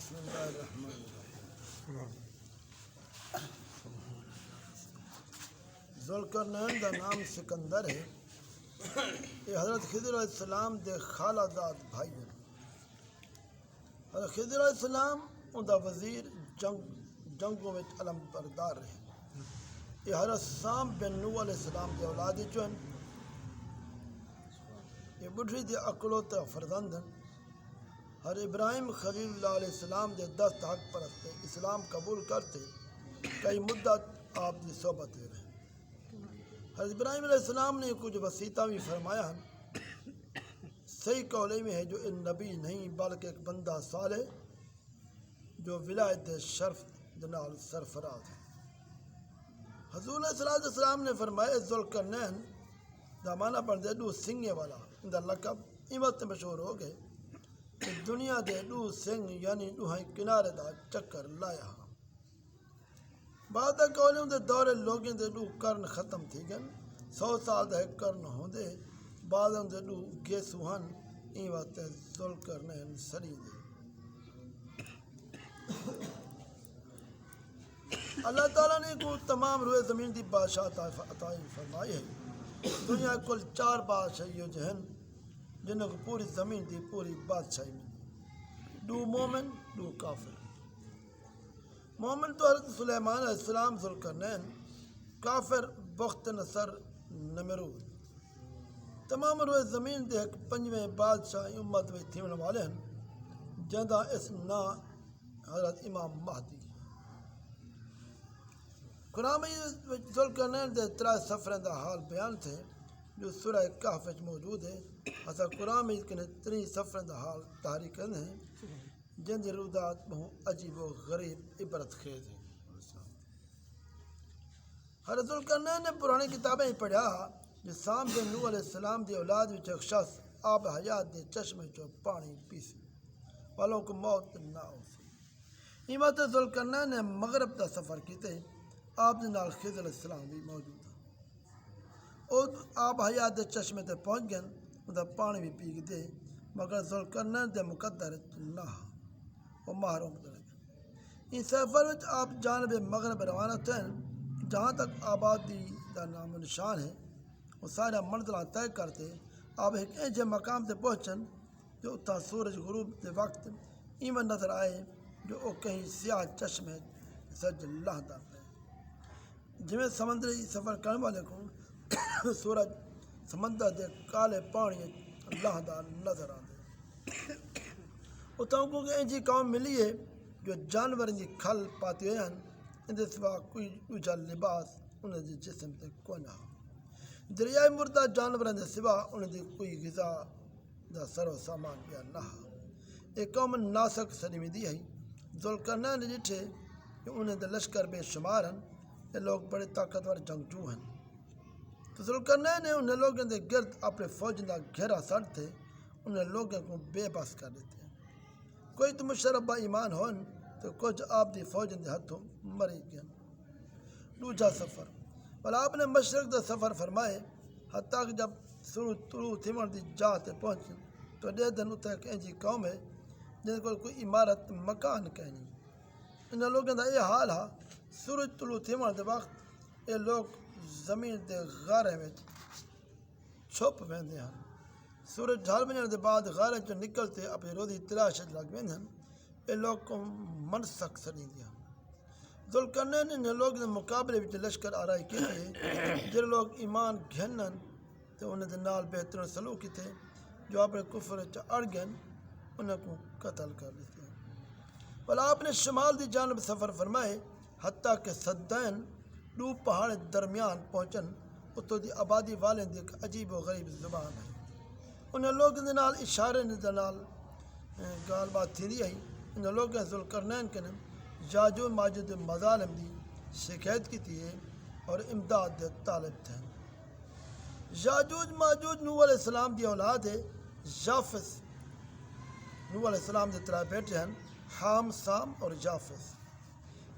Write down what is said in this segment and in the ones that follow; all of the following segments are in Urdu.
بسم اللہ الرحمن الرحیم. ذوالقرنین دا نام سکندر ہے. یہ حضرت خضر علیہ السلام دے خالہ زاد بھائی ہیں. حضرت خضر علیہ السلام ان دا وزیر جنگوں میں علم بردار رہے. یہ حضرت سام بن نوح علیہ السلام دے اولاد چون. یہ بڑھی دے اکلوتا فرزند ہیں. ہر ابراہیم خلیل اللہ علیہ السلام دے 10 حق پرستے اسلام قبول کرتے کئی مدت آپ کی صحبت رہے. حضرت ابراہیم علیہ السلام نے کچھ وسیطہ بھی فرمایا ہے. صحیح قولے میں ہے جو ان نبی نہیں بلکہ ایک بندہ صالح جو ولایت شرف دنال سرفراز ہے. حضور علیہ السلام نے فرمایا ذوالقرنین دا معنی بن دے دو سنگے والا ان دا لقب ایمت مشہور ہو گئے. دنیا دے دو سنگ یعنی دوہائی کنارے دا چکر لایا. بعد قولوں دے دور لوگیں دے دو کرن ختم تھی گن 100 سال دے کرن ہوں دے بعد دے دو گے سوہن این وقت ذوالقرنین سری دے. اللہ تعالیٰ نے کو تمام روئے زمین دی بادشاہ عطائی فرمائی ہے. دنیا کل 4 بادشاہیوں جہن جنہوں کو پوری زمین دی پوری بادشاہی ملی. 2 مومن 2 کافر. مومن تو حضرت سلیمان علیہ السلام ذوالقرنین. کافر بخت نصر نمرود. تمام روئے زمین دے 5ویں بادشاہ امت میں تھیون والے ہیں جندہ اس نا حضرت امام مہدی. قرآن میں ذوالقرنین دے 3 سفریں دا حال بیان تھے جو سورہ کہف وچ موجود ہے. اصل قرآن میں کنے 3 سفریں دا حال تحریک کرنے ہیں جن دی رودات بہت عجیب و غریب عبرت خیز ہے. حضرت ذوالقرنین نے پرانی کتابیں پڑھا جو سام بن نوح علیہ السلام دی اولاد وچ ایک شخص آب حیات دے چشمے چو پانی پیسی والوں کو موت نہ ہو سی. ایمت ذوالقرنین نے مغرب دا سفر کیتے. آپ دے نال خضر علیہ السلام بھی موجود تھا. اور آپ حیات دے چشمے تے پہنچ گئے. انہاں پانی بھی پی دے مگر ذوالقرنین دے مقدر نہ وہ محروم کر گئے. اس سفر وچ آپ جانب مغرب روانہ تھے جہاں تک آبادی دا نام و نشان ہے. وہ سارا منزلہ طے کرتے آپ ایک ایجے مقام تے پہنچن جو اتھا سورج غروب دے وقت ایمن نظر آئے جو وہ کہیں سیاہ چشمے سج لہدا پہ جویں سمندری سفر کرنے والے کو سورج سمندر دے کالے پانی لہدا نظر آتے. اتھاں کو ایجی قوم ملی ہے جو جانور دی کھل پاتے ہیں ان دے سوا کوئی دوجا لباس انہیں دے جسم تے کوئی نہ. دریائے مردہ جانور دے سوا انہیں دی کوئی غذا دا سر و سامان پیا نہ. ایک قوم ناسک سری میں دی ہے. ذوالقرنین نے ڈٹھے کہ انہیں دے لشکر بے شمار ہیں. یہ لوگ بڑے طاقتور جنگجو ہیں. تو ذوالقرنین نے انہیں لوگوں دے گرد اپنے فوج دا گھیرا سڑ تھے. انہیں لوگوں کو بے بس کر دیتے ہیں. کوئی تو مشربہ ایمان ہون تو کچھ آپ دی فوج دے ہاتھوں مری گئے. دوجا سفر بلا آپ نے مشرق دا سفر فرمائے حتیٰ کہ جب سورج طلوع تھیمن دی جا تے پہنچے تو دے دن اتنے ایک ایجی قوم ہے جن کو کوئی عمارت مکان کہنی. ان لوگوں دا یہ حال ہے سورج طلوع تھیمن دے وقت یہ لوگ زمین دے غارے میں چھپ ویندے ہیں. سورج ڈھال بجنے دے بعد غارے چ نکلتے اپنی روزی تلاش لگ ویندے ہیں. یہ لوگ کو منسک سڑی دیا. ذوالقرنین نے لوگ دے مقابلے وچ لشکر آرائی کیتے جڑے لوگ ایمان گھنن تے انہاں دے نال بہترین سلوک کیتے جو اپنے کفر وچ اڑ گئے انہاں کو قتل کر لیتے. بلا آپ نے شمال دی جانب سفر فرمائے حتیٰ کہ صدین 2 پہاڑ درمیان پہنچن. اتوں دی آبادی والے دی ایک عجیب و غریب زبان ہے. انہیں لوگ دے نال اشارے دے نال گال بات تھی دی ہے. انہیں لوگ ذوالقرنین کے نام یاجوج ماجوج مظالم دی شکایت کی تھی اور امداد دے طالب تھے. یاجوج ماجوج نوح علیہ السلام دی اولاد ہے. یافس نوح علیہ السلام دے 3 بیٹے ہیں حام سام اور یافس.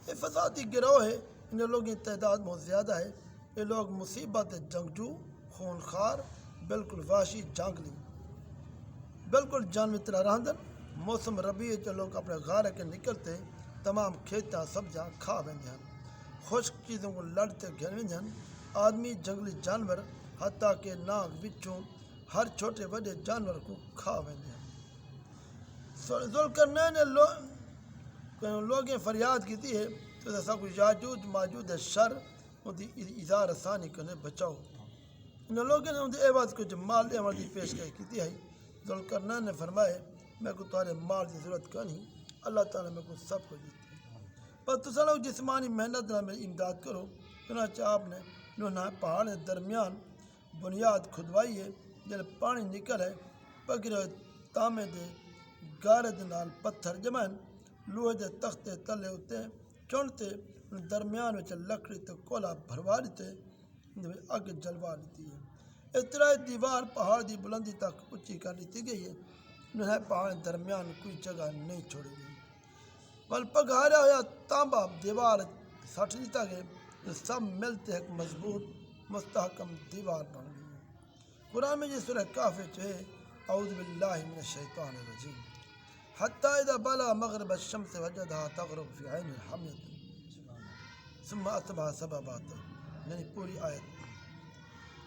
یہ فسادی گروہ ہے. ان لوگوں کی تعداد بہت زیادہ ہے. یہ لوگ مصیبت جنگجو خونخوار بالکل وحشی جنگلی بالکل جانور طرح رہندن موسم ربیع جو لوگ اپنے غار کے نکلتے تمام کھیتاں سبزیاں کھا ویندے ہیں، خشک چیزوں کو لڑتے گھر ویندے ہیں، آدمی جنگلی جانور حتیٰ کہ ناگ بچھوں ہر چھوٹے وڈے جانور کو کھا ویندے ہیں۔ ذوالقرنین نے لوگیں فریاد کی ہے تو ایسا کو یاجوج ماجوج شر ان دی ایذا رسانی کنے بچاؤ۔ ان لوگوں نے ان دی عوض کچھ مال عمل دی پیشکش کی ہے۔ ذوالقرنین نے فرمایا میں کو تمہارے مال کی ضرورت نہیں، اللہ تعالیٰ میں کو سب کچھ دیتی ہے، پر تسا لوگ جسمانی محنت نہ میری امداد کرو۔ چنانچہ آپ نے نونا پہاڑ کے درمیان بنیاد کھدوائی ہے، جل پانی نکل ہے، پگرے تامے دے گارے دے نال پتھر جمائن، لوہے دے تختے تلے ہوتے چونتے درمیان وچ لکڑی تے کولا بھروا دیتے، اگ جلوا دیتی ہے۔ اس طرح دیوار پہاڑ دی بلندی تک اونچی کر دیتی گئی ہے، نونا پہاڑ کے درمیان کوئی جگہ نہیں چھوڑی گئی، بل پگھارا ہوا تانبا دیوار سٹ دیتا گیا، سب ملتے ایک مضبوط مستحکم دیوار بن گئی ہے۔ قرآن میں یہ سورہ کہف ہے اعوذ باللہ من الشیطان الرجیم حتی اذا بلغ مغرب الشمس وجدها تغرب فی عین حمیۃ ثم اتبع سببا، یعنی پوری آیت۔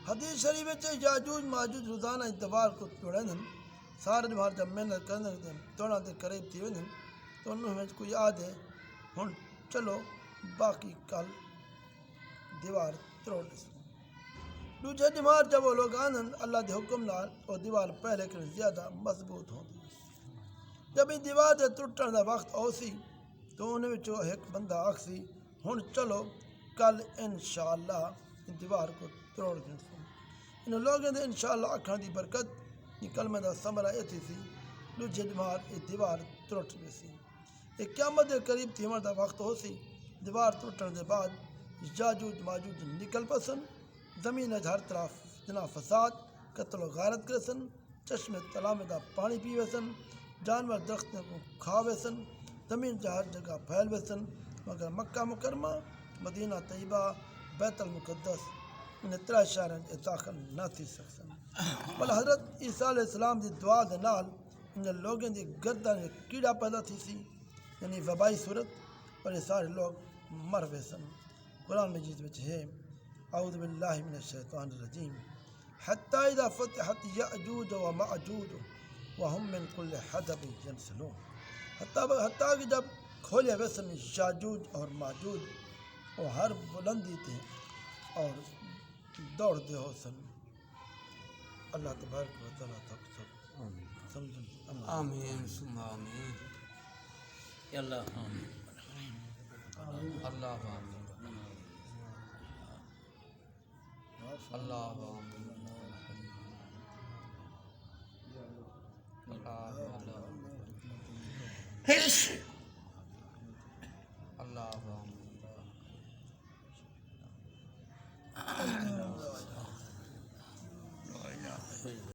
حدیث شریف ہے یاجوج ماجوج روزانہ دیوار کو توڑیں سارے دیوار جب محنت کرنے توڑا دے قریب تھی وین تو انہوں میں کوئی آدھے ہن چلو باقی کل دیوار توڑ دس۔ دوسرے دیوار جب وہ لوگ آنن اللہ دے حکم نال اور دیوار پہلے کے زیادہ مضبوط ہوتی۔ جب یہ دیوار دے ٹوٹن دا وقت اوسی تو انہیں وچوں ایک بندہ آکسی ہن چلو کل انشاءاللہ دیوار کو توڑ دیں۔ ان لوگوں نے انشاءاللہ آکھن دی برکت یہ کلمہ دا ثمرہ ایتھی سی دوسرے دیوار ٹوٹ گئی سی۔ یہ قیامت دے قریب تھیون دا وقت ہو سی، دیوار ٹوٹن دے بعد یاجوج ماجوج نکل پسن، زمین ہر طرف جنا فساد قتل و غارت کرسن، چشمے تلامے دا پانی پی ویسن، جانور درختوں کو کھا ویسن، زمین جا ہر جگہ پھیل ویسن، مگر مکہ مکرمہ، مدینہ طیبہ، بیت المقدس ان ترا شہرن داخل نہ تھی سکسن۔ بل حضرت عیسیٰ علیہ السلام دی دعا دے نال ان لوگوں دی گردن کیڑا پیدا تھی سی، یعنی وبائی صورت، اور یہ سارے لوگ مر ویسن۔ قرآن مجید وچ ہے اعوذ باللہ من الشیطان الرجیم حتی اذا فتحت یأجوج و مأجوج وہم من کل حدب ینسلون، حتیٰ کہ جب کھولے ویسن یاجوج اور ماجوج وہ ہر بلندی تھے اور دوڑ دے ہو سن۔ اللہ تبارک و تعالیٰ تک سب سمجھن آمین ثم آمین یا اللہ آمین اللہ آمین اللہ آمین اللہ